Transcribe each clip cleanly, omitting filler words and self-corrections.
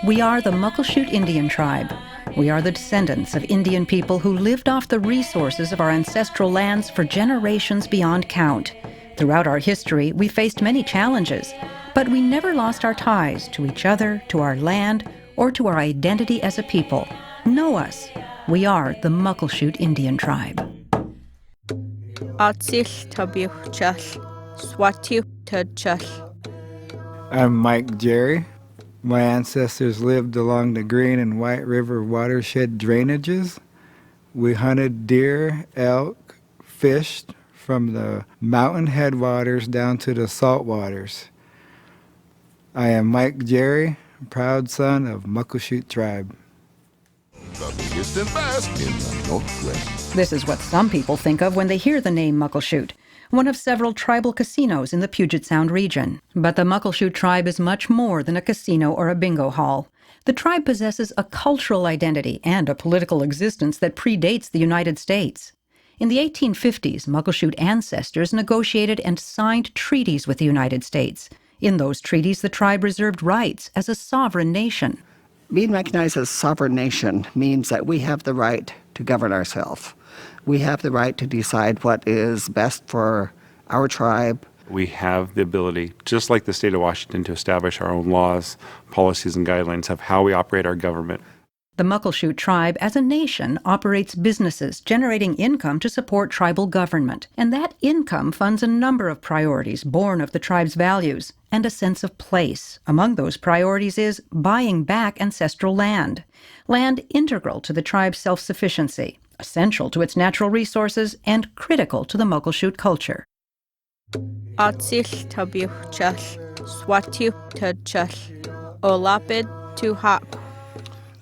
We are the Muckleshoot Indian tribe. We are the descendants of Indian people who lived off the resources of our ancestral lands for generations beyond count. Throughout our history, we faced many challenges, but we never lost our ties to each other, to our land, or to our identity as a people. Know us. We are the Muckleshoot Indian tribe. I'm Mike Jerry. My ancestors lived along the Green and White River watershed drainages. We hunted deer, elk, fished from the mountain headwaters down to the salt waters. I am Mike Jerry, proud son of Muckleshoot tribe. The biggest and best in the Northwest. This is what some people think of when they hear the name Muckleshoot, one of several tribal casinos in the Puget Sound region. But the Muckleshoot tribe is much more than a casino or a bingo hall. The tribe possesses a cultural identity and a political existence that predates the United States. In the 1850s, Muckleshoot ancestors negotiated and signed treaties with the United States. In those treaties, the tribe reserved rights as a sovereign nation. Being recognized as a sovereign nation means that we have the right to govern ourselves. We have the right to decide what is best for our tribe. We have the ability, just like the state of Washington, to establish our own laws, policies, and guidelines of how we operate our government. The Muckleshoot tribe, as a nation, operates businesses, generating income to support tribal government. And that income funds a number of priorities born of the tribe's values and a sense of place. Among those priorities is buying back ancestral land integral to the tribe's self-sufficiency, essential to its natural resources, and critical to the Muckleshoot culture. The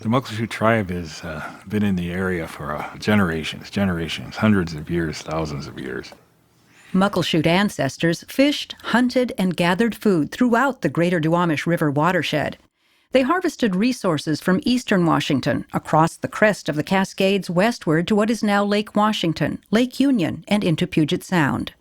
Muckleshoot tribe has been in the area for generations, hundreds of years, thousands of years. Muckleshoot ancestors fished, hunted, and gathered food throughout the greater Duwamish River watershed. They harvested resources from eastern Washington, across the crest of the Cascades westward to what is now Lake Washington, Lake Union, and into Puget Sound.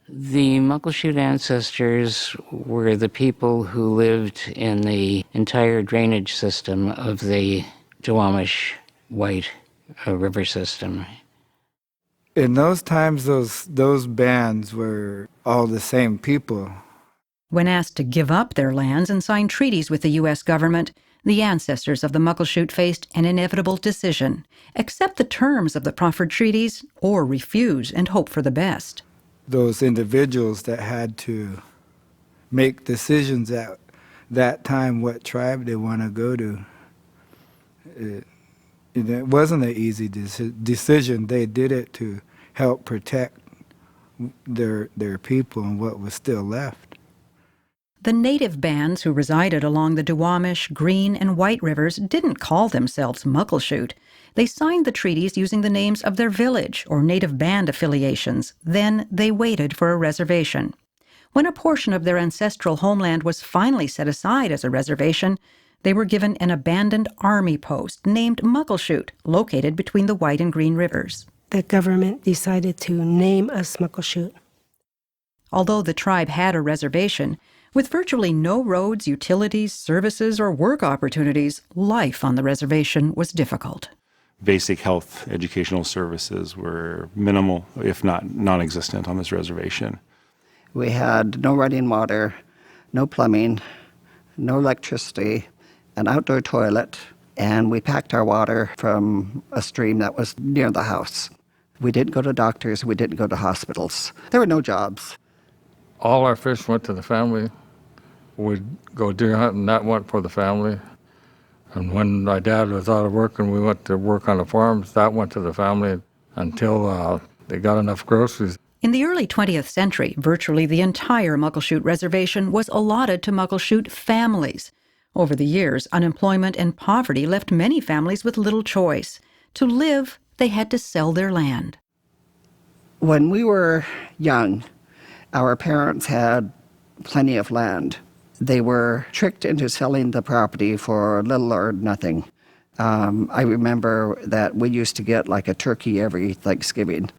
The Muckleshoot ancestors were the people who lived in the entire drainage system of the Duwamish White River system. In those times, those bands were all the same people. When asked to give up their lands and sign treaties with the U.S. government, the ancestors of the Muckleshoot faced an inevitable decision: accept the terms of the proffered treaties or refuse and hope for the best. Those individuals that had to make decisions at that time what tribe they want to go to, it wasn't an easy decision. They did it to help protect their people and what was still left. The native bands who resided along the Duwamish, Green, and White Rivers didn't call themselves Muckleshoot. They signed the treaties using the names of their village or native band affiliations. Then they waited for a reservation. When a portion of their ancestral homeland was finally set aside as a reservation, they were given an abandoned army post named Muckleshoot, located between the White and Green Rivers. The government decided to name us Muckleshoot. Although the tribe had a reservation, with virtually no roads, utilities, services, or work opportunities, life on the reservation was difficult. Basic health educational services were minimal, if not non-existent, on this reservation. We had no running water, no plumbing, no electricity, an outdoor toilet, and we packed our water from a stream that was near the house. We didn't go to doctors, we didn't go to hospitals. There were no jobs. All our fish went to the family. We'd go deer hunting, that went for the family. And when my dad was out of work and we went to work on the farms, that went to the family until they got enough groceries. In the early 20th century, virtually the entire Muckleshoot reservation was allotted to Muckleshoot families. Over the years, unemployment and poverty left many families with little choice. To live, they had to sell their land. When we were young, our parents had plenty of land. They were tricked into selling the property for little or nothing. I remember that we used to get like a turkey every Thanksgiving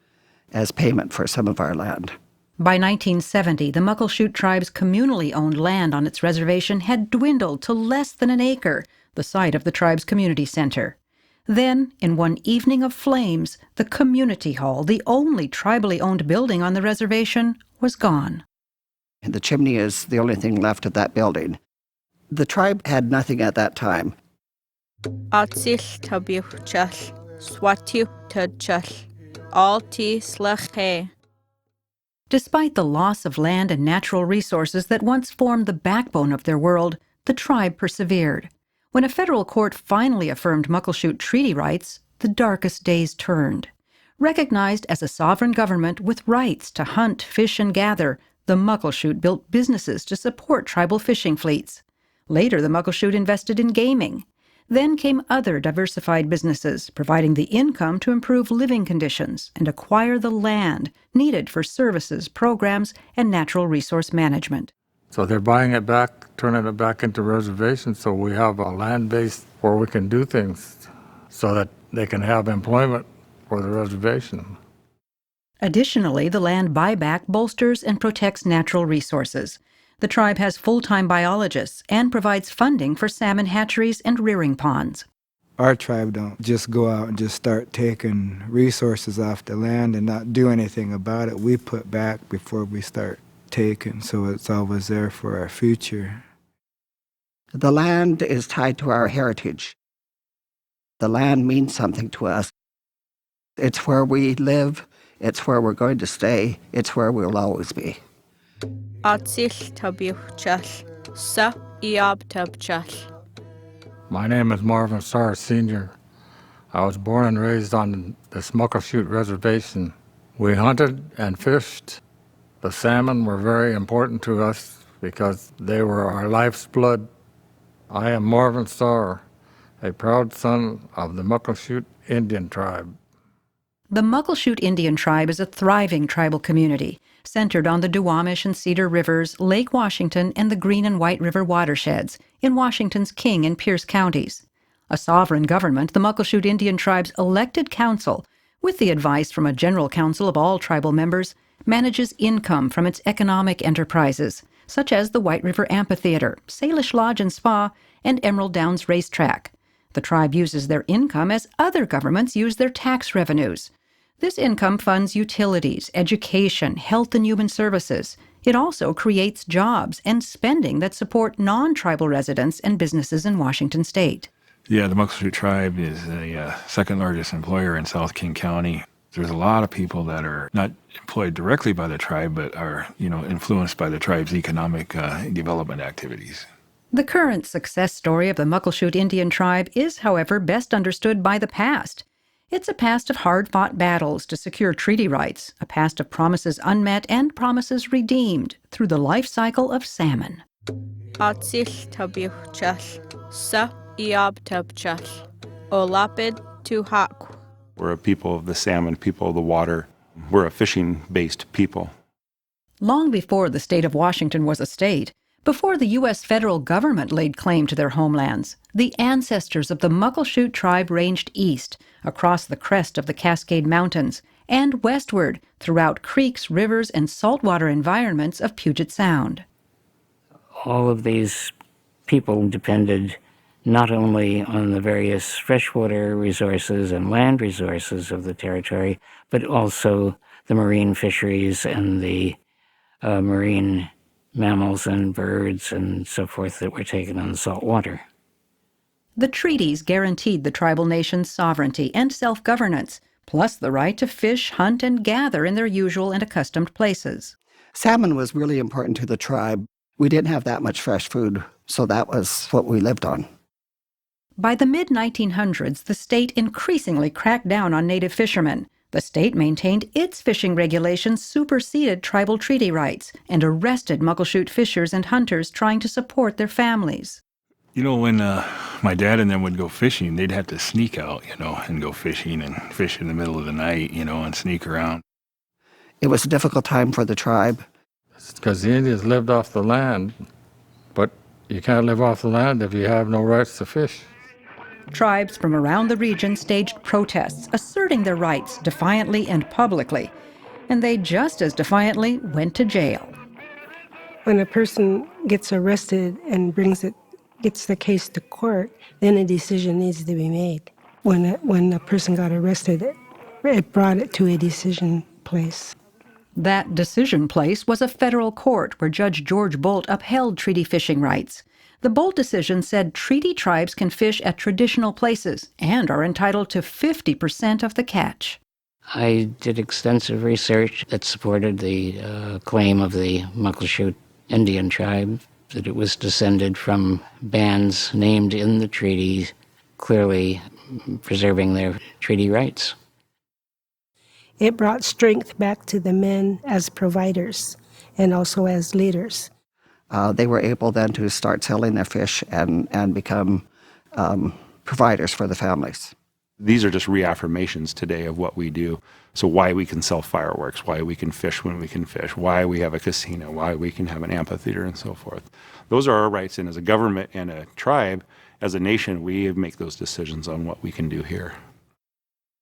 as payment for some of our land. By 1970, the Muckleshoot tribe's communally owned land on its reservation had dwindled to less than an acre. the site of the tribe's community center. Then, in one evening of flames, the community hall, the only tribally owned building on the reservation, was gone. The chimney is the only thing left of that building. The tribe had nothing at that time. Atsil tabiuchal, swatiu tudchal, alti slache. Despite the loss of land and natural resources that once formed the backbone of their world, the tribe persevered. When a federal court finally affirmed Muckleshoot treaty rights, the darkest days turned. Recognized as a sovereign government with rights to hunt, fish, and gather, the Muckleshoot built businesses to support tribal fishing fleets. Later, the Muckleshoot invested in gaming. Then came other diversified businesses, providing the income to improve living conditions and acquire the land needed for services, programs, and natural resource management. So they're buying it back, turning it back into reservations, so we have a land base where we can do things so that they can have employment for the reservation. Additionally, the land buyback bolsters and protects natural resources. The tribe has full-time biologists and provides funding for salmon hatcheries and rearing ponds. Our tribe don't just go out and just start taking resources off the land and not do anything about it. We put back before we start taking, so it's always there for our future. The land is tied to our heritage. The land means something to us. It's where we live, it's where we're going to stay, it's where we'll always be. Atsil tabiuchal, sa iab tabchal. My name is Marvin Starr, Sr. I was born and raised on the Muckleshoot Reservation. We hunted and fished. The salmon were very important to us because they were our life's blood. I am Marvin Starr, a proud son of the Muckleshoot Indian tribe. The Muckleshoot Indian tribe is a thriving tribal community, centered on the Duwamish and Cedar Rivers, Lake Washington, and the Green and White River watersheds in Washington's King and Pierce counties. A sovereign government, the Muckleshoot Indian tribe's elected council, with the advice from a general council of all tribal members, manages income from its economic enterprises, such as the White River Amphitheater, Salish Lodge and Spa, and Emerald Downs Racetrack. The tribe uses their income as other governments use their tax revenues. This income funds utilities, education, health and human services. It also creates jobs and spending that support non-tribal residents and businesses in Washington state. Yeah, the Muckleshoot tribe is the second largest employer in South King County. There's a lot of people that are not employed directly by the tribe, but are, influenced by the tribe's economic development activities. The current success story of the Muckleshoot Indian tribe is, however, best understood by the past. It's a past of hard-fought battles to secure treaty rights, a past of promises unmet and promises redeemed through the life cycle of salmon. Atsil tabiuchal, sa iab tabchal, olapid tuhak. We're a people of the salmon, people of the water. We're a fishing-based people. Long before the state of Washington was a state, before the U.S. federal government laid claim to their homelands, the ancestors of the Muckleshoot tribe ranged east, across the crest of the Cascade Mountains, and westward throughout creeks, rivers, and saltwater environments of Puget Sound. All of these people depended not only on the various freshwater resources and land resources of the territory, but also the marine fisheries and the marine mammals and birds and so forth that were taken in the salt water. The treaties guaranteed the tribal nation's sovereignty and self-governance, plus the right to fish, hunt, and gather in their usual and accustomed places. Salmon was really important to the tribe. We didn't have that much fresh food, so that was what we lived on. By the mid-1900s, the state increasingly cracked down on native fishermen. The state maintained its fishing regulations superseded tribal treaty rights and arrested Muckleshoot fishers and hunters trying to support their families. When my dad and them would go fishing, they'd have to sneak out, and go fishing and fish in the middle of the night, and sneak around. It was a difficult time for the tribe. It's because the Indians lived off the land, but you can't live off the land if you have no rights to fish. Tribes from around the region staged protests, asserting their rights defiantly and publicly, and they just as defiantly went to jail. When a person gets arrested and brings it gets the case to court, then a decision needs to be made. When a person got arrested, it brought it to a decision place. That decision place was a federal court where Judge George Bolt upheld treaty fishing rights. The Bolt decision said treaty tribes can fish at traditional places and are entitled to 50% of the catch. I did extensive research that supported the claim of the Muckleshoot Indian tribe that it was descended from bands named in the treaty, clearly preserving their treaty rights. It brought strength back to the men as providers and also as leaders. They were able then to start selling their fish and become providers for the families. These are just reaffirmations today of what we do. So why we can sell fireworks, why we can fish when we can fish, why we have a casino, why we can have an amphitheater and so forth. Those are our rights, and as a government and a tribe, as a nation, we make those decisions on what we can do here.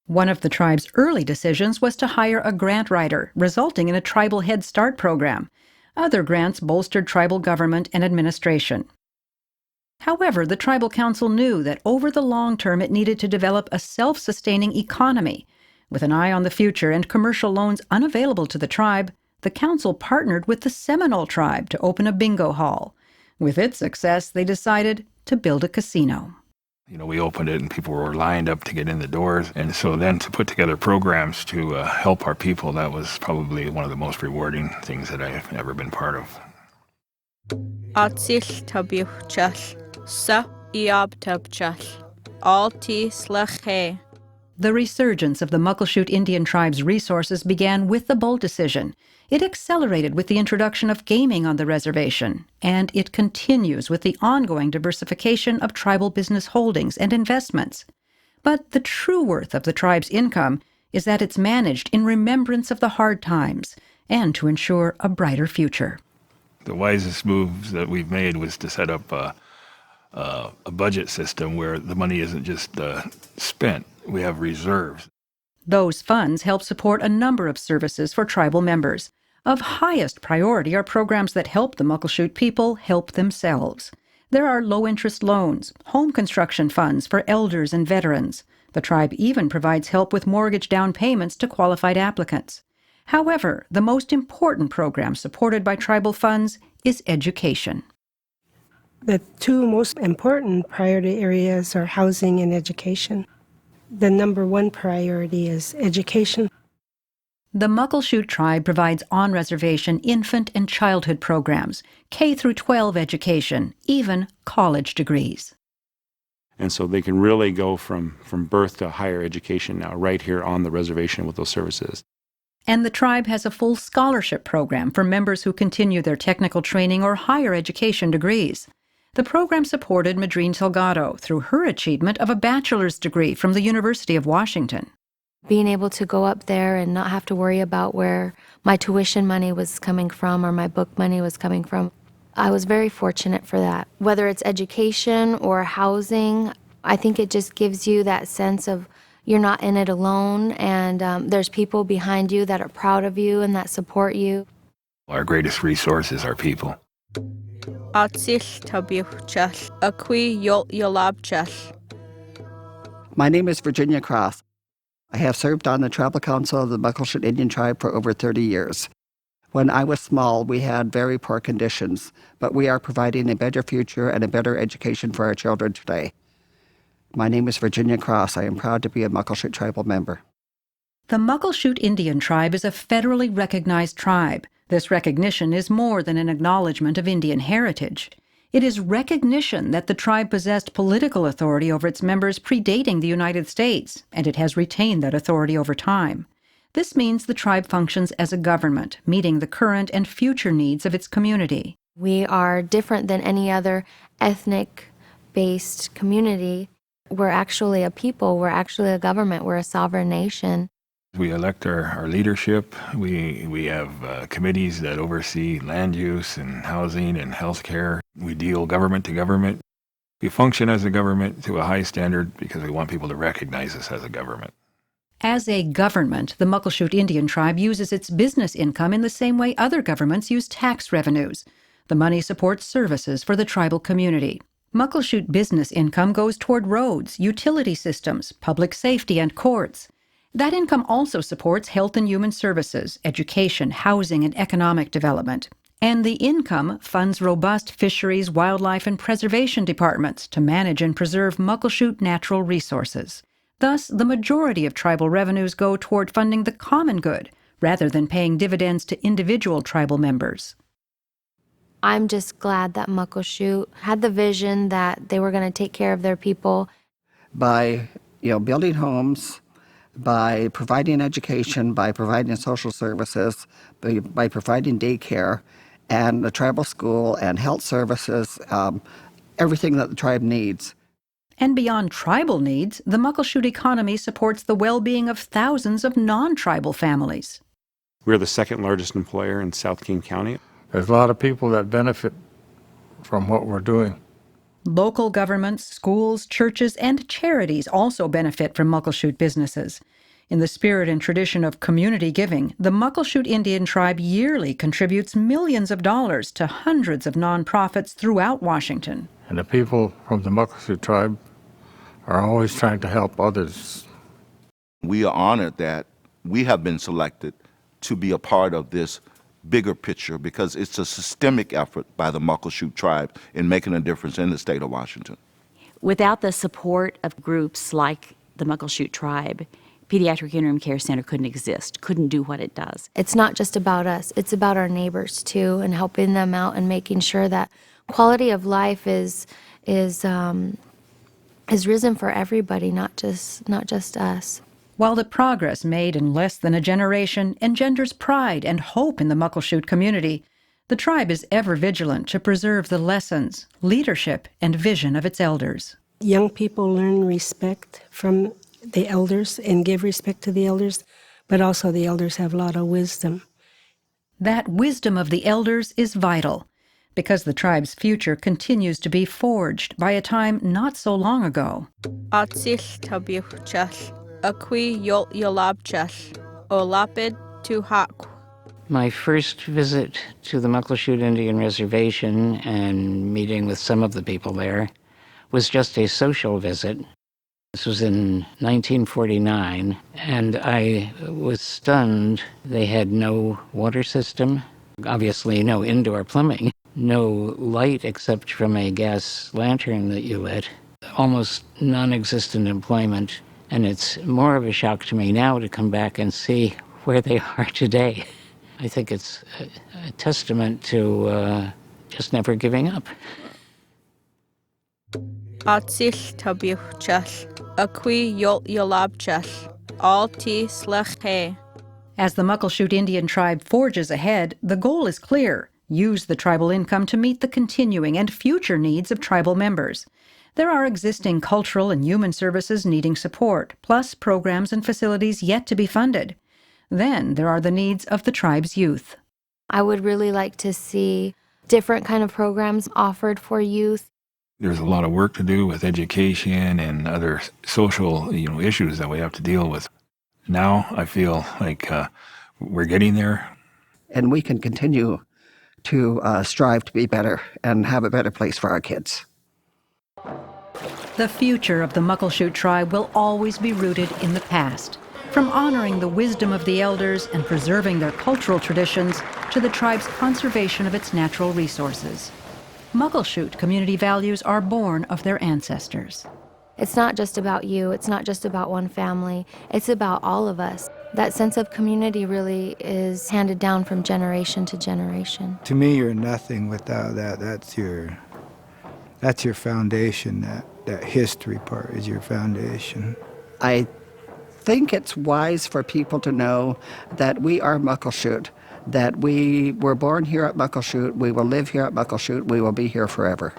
One of the tribe's early decisions was to hire a grant writer, resulting in a tribal Head Start program. Other grants bolstered tribal government and administration. However, the Tribal Council knew that over the long term it needed to develop a self-sustaining economy. With an eye on the future and commercial loans unavailable to the tribe, the council partnered with the Seminole tribe to open a bingo hall. With its success, they decided to build a casino. We opened it and people were lined up to get in the doors. And so then to put together programs to help our people, that was probably one of the most rewarding things that I've ever been part of. Atsil tabuchal, sa iab tabchal, alti slache. The resurgence of the Muckleshoot Indian tribe's resources began with the Bolt decision. It accelerated with the introduction of gaming on the reservation, and it continues with the ongoing diversification of tribal business holdings and investments. But the true worth of the tribe's income is that it's managed in remembrance of the hard times and to ensure a brighter future. The wisest moves that we've made was to set up a budget system where the money isn't just spent. We have reserves. Those funds help support a number of services for tribal members. Of highest priority are programs that help the Muckleshoot people help themselves. There are low-interest loans, home construction funds for elders and veterans. The tribe even provides help with mortgage down payments to qualified applicants. However, the most important program supported by tribal funds is education. The two most important priority areas are housing and education. The number one priority is education. The Muckleshoot tribe provides on-reservation infant and childhood programs, K through 12 education, even college degrees. And so they can really go from birth to higher education now, right here on the reservation with those services. And the tribe has a full scholarship program for members who continue their technical training or higher education degrees. The program supported Madrine Salgado through her achievement of a bachelor's degree from the University of Washington. Being able to go up there and not have to worry about where my tuition money was coming from or my book money was coming from, I was very fortunate for that. Whether it's education or housing, I think it just gives you that sense of you're not in it alone, and there's people behind you that are proud of you and that support you. Our greatest resource is our people. Atsil tabuchal, akui yol yolabchal. My name is Virginia Cross. I have served on the Tribal Council of the Muckleshoot Indian Tribe for over 30 years. When I was small, we had very poor conditions, but we are providing a better future and a better education for our children today. My name is Virginia Cross. I am proud to be a Muckleshoot tribal member. The Muckleshoot Indian tribe is a federally recognized tribe. This recognition is more than an acknowledgement of Indian heritage. It is recognition that the tribe possessed political authority over its members predating the United States, and it has retained that authority over time. This means the tribe functions as a government, meeting the current and future needs of its community. We are different than any other ethnic-based community. We're actually a people. We're actually a government. We're a sovereign nation. We elect our leadership. We have committees that oversee land use and housing and health care. We deal government to government. We function as a government to a high standard because we want people to recognize us as a government. As a government, the Muckleshoot Indian tribe uses its business income in the same way other governments use tax revenues. The money supports services for the tribal community. Muckleshoot business income goes toward roads, utility systems, public safety, and courts. That income also supports health and human services, education, housing, and economic development. And the income funds robust fisheries, wildlife, and preservation departments to manage and preserve Muckleshoot natural resources. Thus, the majority of tribal revenues go toward funding the common good, rather than paying dividends to individual tribal members. I'm just glad that Muckleshoot had the vision that they were going to take care of their people. By building homes, by providing education, by providing social services, by providing daycare, and the tribal school and health services, everything that the tribe needs. And beyond tribal needs, the Muckleshoot economy supports the well-being of thousands of non-tribal families. We're the second largest employer in South King County. There's a lot of people that benefit from what we're doing. Local governments, schools, churches, and charities also benefit from Muckleshoot businesses. In the spirit and tradition of community giving, the Muckleshoot Indian tribe yearly contributes millions of dollars to hundreds of nonprofits throughout Washington. And the people from the Muckleshoot tribe are always trying to help others. We are honored that we have been selected to be a part of this bigger picture because it's a systemic effort by the Muckleshoot tribe in making a difference in the state of Washington. Without the support of groups like the Muckleshoot tribe, Pediatric Interim Care Center couldn't exist, couldn't do what it does. It's not just about us, it's about our neighbors too, and helping them out and making sure that quality of life is risen for everybody, not just us. While the progress made in less than a generation engenders pride and hope in the Muckleshoot community, the tribe is ever vigilant to preserve the lessons, leadership, and vision of its elders. Young people learn respect from the elders and give respect to the elders, but also the elders have a lot of wisdom. That wisdom of the elders is vital, because the tribe's future continues to be forged by a time not so long ago. Atsil tabiuchal, akwi yol yolabchal, olapid tu hak. My first visit to the Muckleshoot Indian Reservation and meeting with some of the people there was just a social visit. This was in 1949, and I was stunned. They had no water system, obviously no indoor plumbing, no light except from a gas lantern that you lit, almost non-existent employment. And it's more of a shock to me now to come back and see where they are today. I think it's a testament to just never giving up. Atsil tabiuchal, akwi yol yolabchal, alti slache. As the Muckleshoot Indian tribe forges ahead, the goal is clear: use the tribal income to meet the continuing and future needs of tribal members. There are existing cultural and human services needing support, plus programs and facilities yet to be funded. Then there are the needs of the tribe's youth. I would really like to see different kind of programs offered for youth. There's a lot of work to do with education and other social, issues that we have to deal with. Now I feel like we're getting there. And we can continue to strive to be better and have a better place for our kids. The future of the Muckleshoot tribe will always be rooted in the past, from honoring the wisdom of the elders and preserving their cultural traditions to the tribe's conservation of its natural resources. Muckleshoot community values are born of their ancestors. It's not just about you, it's not just about one family, it's about all of us. That sense of community really is handed down from generation to generation. To me, you're nothing without that. That's your foundation. That history part is your foundation. I think it's wise for people to know that we are Muckleshoot, that we were born here at Muckleshoot, we will live here at Muckleshoot, we will be here forever.